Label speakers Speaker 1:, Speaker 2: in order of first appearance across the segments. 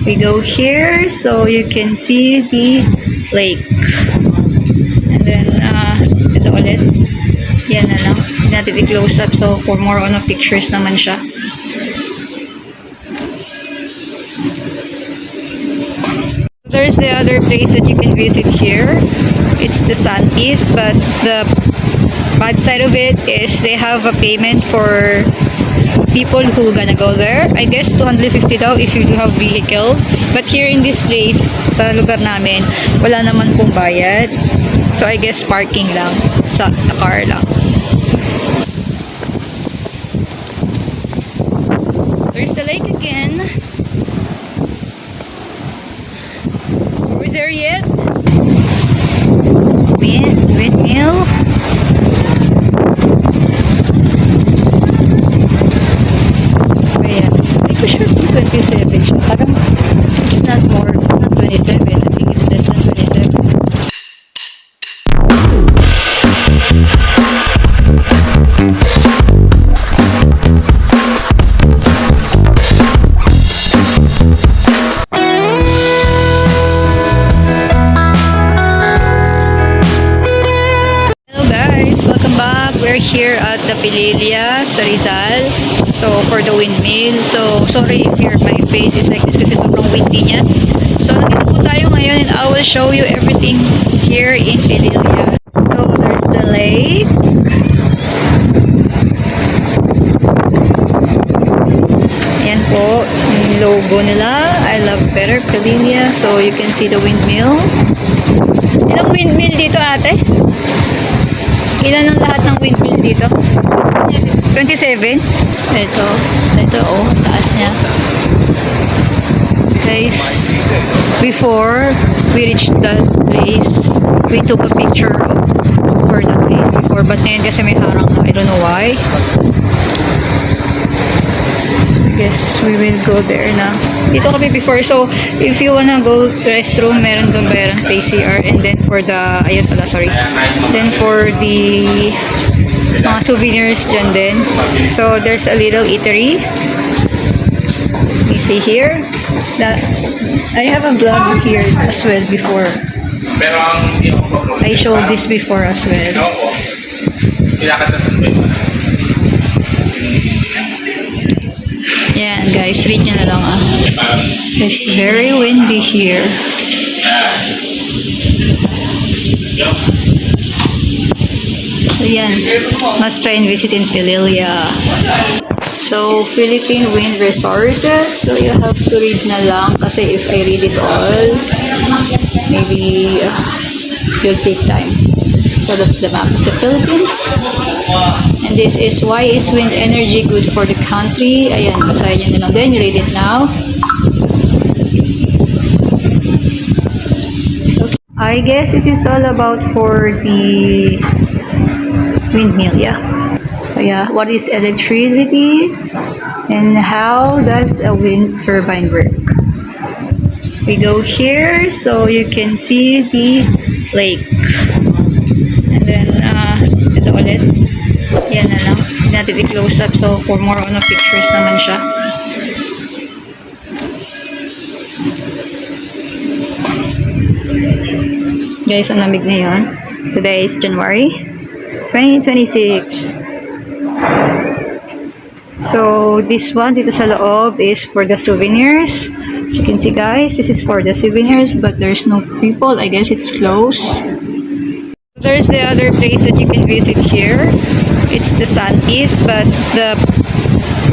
Speaker 1: We go here so you can see the lake. And then, ito ulit. Yan na lang. Hindi natin i-close up. So, for more on pictures naman siya. There's the other place that you can visit here. It's the Santis, but the bad side of it is they have a payment for people who gonna go there. I guess 250 daw if you do have vehicle. But here in this place, sa lugar namin, wala naman pong bayad. So I guess parking lang, sa car lang. There's the lake again. Are we there yet? Windmill. Ayan. Hindi ko sure kung 27 siya. Parang it's not more. It's not 27. I think it's less than 27. We're here at the Pililla sa Rizal. So, for the windmill. So, sorry if my face is like this kasi sobrang windy niya. So, nandito po tayo ngayon and I will show you everything here in Pililla. So, there's the lake. Yan po, yung logo nila. I love better Pililla. So, you can see the windmill. Ilang windmill dito, ate? Ilan ang lahat ng windmill dito? 27? Ito oh, taas niya. Guys, before we reached that place, we took a picture of for that place before, but ngayon kasi may harang na, I don't know why. Guess we will go there na. Dito kami before, so if you wanna go restroom, meron doon bayaran PCR, and then for the, ayun pala, sorry, then for the mga souvenirs dyan din. So there's a little eatery. You see here that I have a vlog here as well before. I showed this before as well. Yan guys, read nyo na lang ah. It's very windy here. So yan, must try and visit in Pililla. So, Philippine Wind Resources. So, you have to read na lang kasi if I read it all, maybe it will take time. So, that's the map of the Philippines. And this is why is wind energy good for the country. Ayan, basahin nyo na lang din. You read it now. Okay. I guess this is all about for the windmill, yeah. So yeah, what is electricity and how does a wind turbine work? We go here so you can see the lake. And then, ito ulit. Yan na lang. Hindi natin i-close up. So, for more on pictures naman siya. Guys, ang lamig ngayon. Today is January 2026. So, this one dito sa loob is for the souvenirs. As you can see guys, this is for the souvenirs but there's no people. I guess it's closed. There's the other place that you can visit here. It's the Santis, but the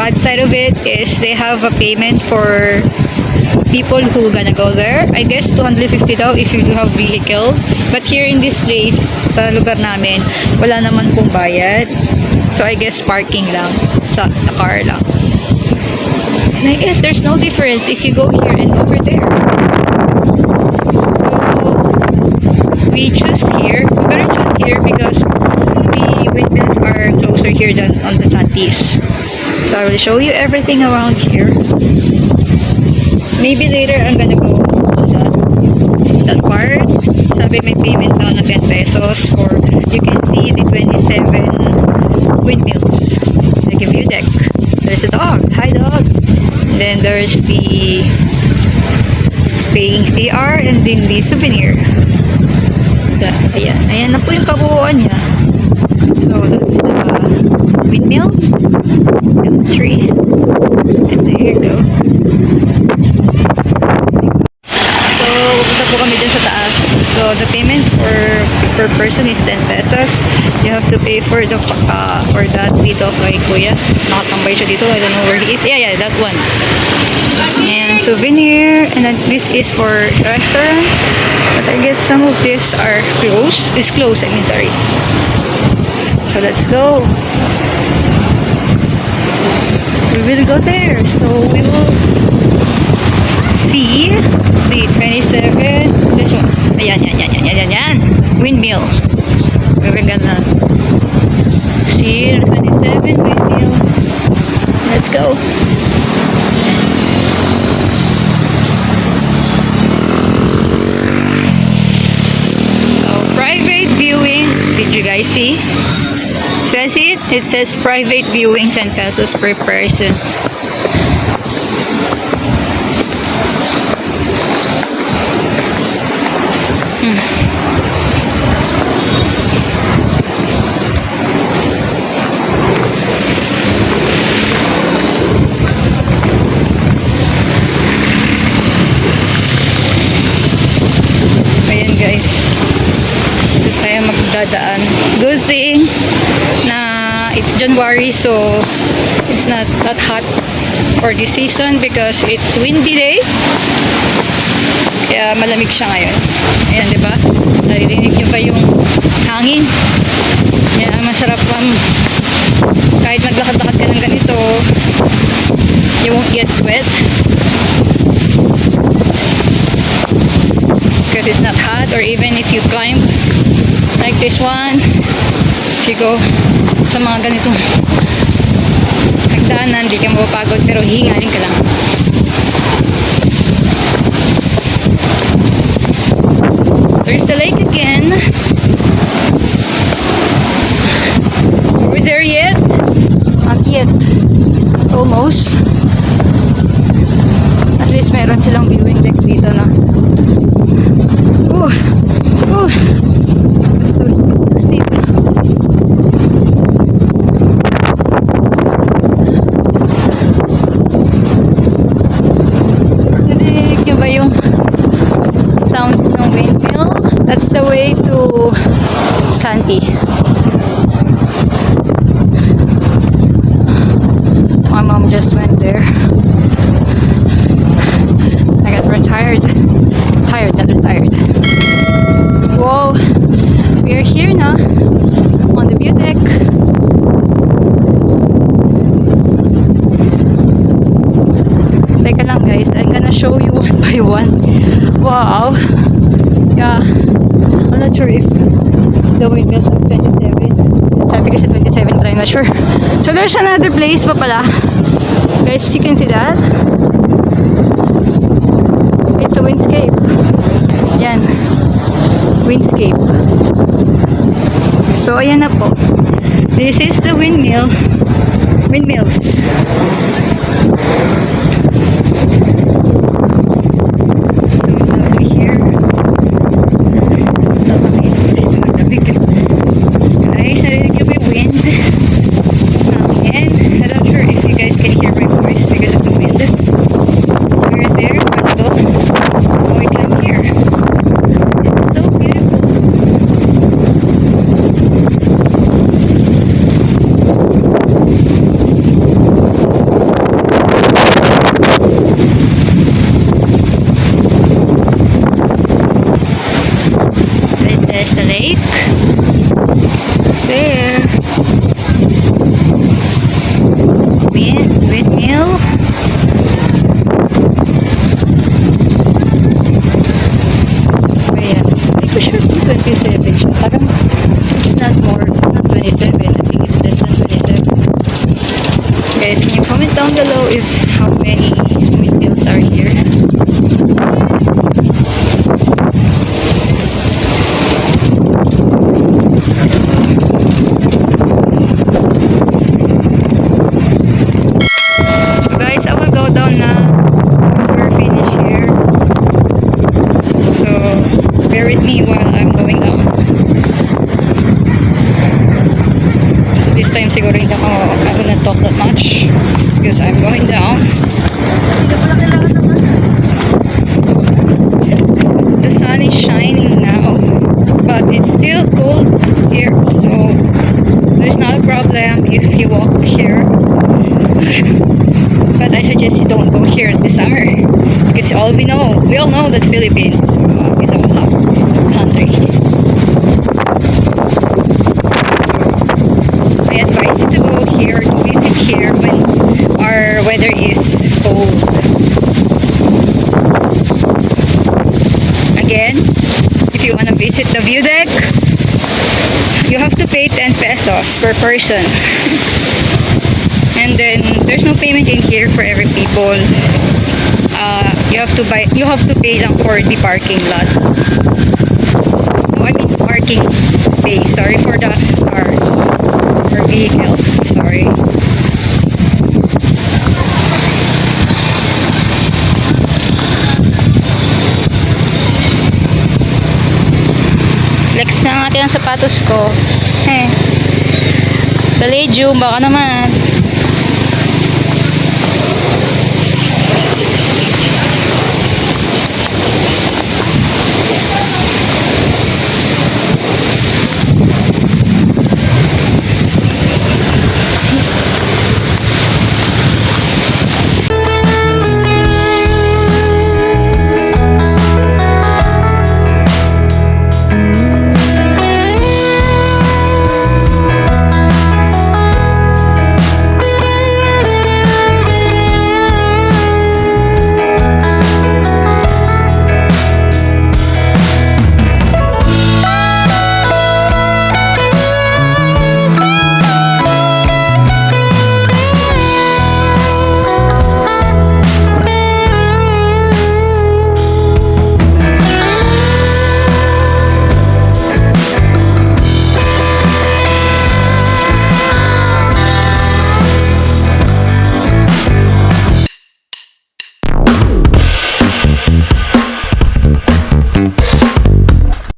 Speaker 1: bad side of it is they have a payment for people who gonna go there. I guess 250 daw if you do have vehicle. But here in this place, sa lugar namin, wala naman pong bayad. So I guess parking lang, sa car lang. And I guess there's no difference if you go here and over there. So we choose here. We better choose here because the windmills are closer here than on the Santis. So I will show you everything around here. Maybe later I'm gonna go on that part. Sabi may payment daw na 10 pesos for you can see the 27 windmills. I give you deck. There's a dog. Hi dog. And then there's the paying CR and then the souvenir. Ayan na po yung kabuuan niya. So that's the windmills, and the tree, and there you go. So pupunta po kami dyan sa taas. So the payment per person is 10 pesos. You have to pay for that dito kay Kuya. Nakatambay siya dito. I don't know where he is. Yeah, that one. And souvenir, and then this is for restaurant. But I guess some of these are closed. It's closed, I mean, sorry. So let's go. We will go there. So we will see the 27. This one. Ayan. Windmill. We will gonna see the 27 windmill. Let's go. Private viewing, did you guys see? Says it? It says private viewing 10 pesos per person. Ayan guys. Tayo magdadaan. Good thing na it's January, so it's not that hot for this season because it's windy day. Kaya malamig siya ngayon. Ayan, di ba? Naririnig nyo ba yung hangin? Kaya masarap kahit maglakad-lakad ka ng ganito, you won't get sweat. Because it's not hot, or even if you climb like this one, if you go sa mga ganitong hagdanan, di ka mapapagod pero hihingalin ka lang. There's the lake again. Are we there yet? Not yet. Almost. At least meron silang viewing deck dito na. It's too steep. Narinig nyo ba yung sounds ng windmill? That's the way to Santi. My mom just went there. I got retired. Not retired. Whoa, we are here now on the view deck. Teka lang guys, I'm gonna show you one by one. Wow. Yeah, I'm not sure if the windmills are 27. Sabi kasi 27 but I'm not sure. So there's another place pa pala. Guys, you can see that. It's the windscape. Yan. Windscape. So, ayan na po. This is the windmills. So, lovely here. Guys, narinig niyo ba yung wind? And I'm not sure if you guys can hear my voice because of the wind. We're there, Bando. So, we climb here. It's so beautiful. There's the lake. There. Windmill. Ayan. Hindi ko sure kung 27 siya. Parang it's not more. It's not 27. I think it's less than 27. Guys, can you comment down below if how many windmills are here? bear with me while I'm going down. So this time siguro hindi ako, I will not talk that much because I'm going down. The sun is shining now, but it's still cold here, so there's not a problem if you walk here. But I suggest you don't go here this summer because we all know that Philippines is so hot, hungry. So I advise you to go here, to visit here when our weather is cold. Again, if you want to visit the view deck, you have to pay 10 pesos per person. And then there's no payment in here for every people. You have to pay lang for the parking lot. Oh, I mean parking space. Sorry, for the cars or vehicle. Sorry. Flex na natin ang sapatos ko. Palladium, baka naman.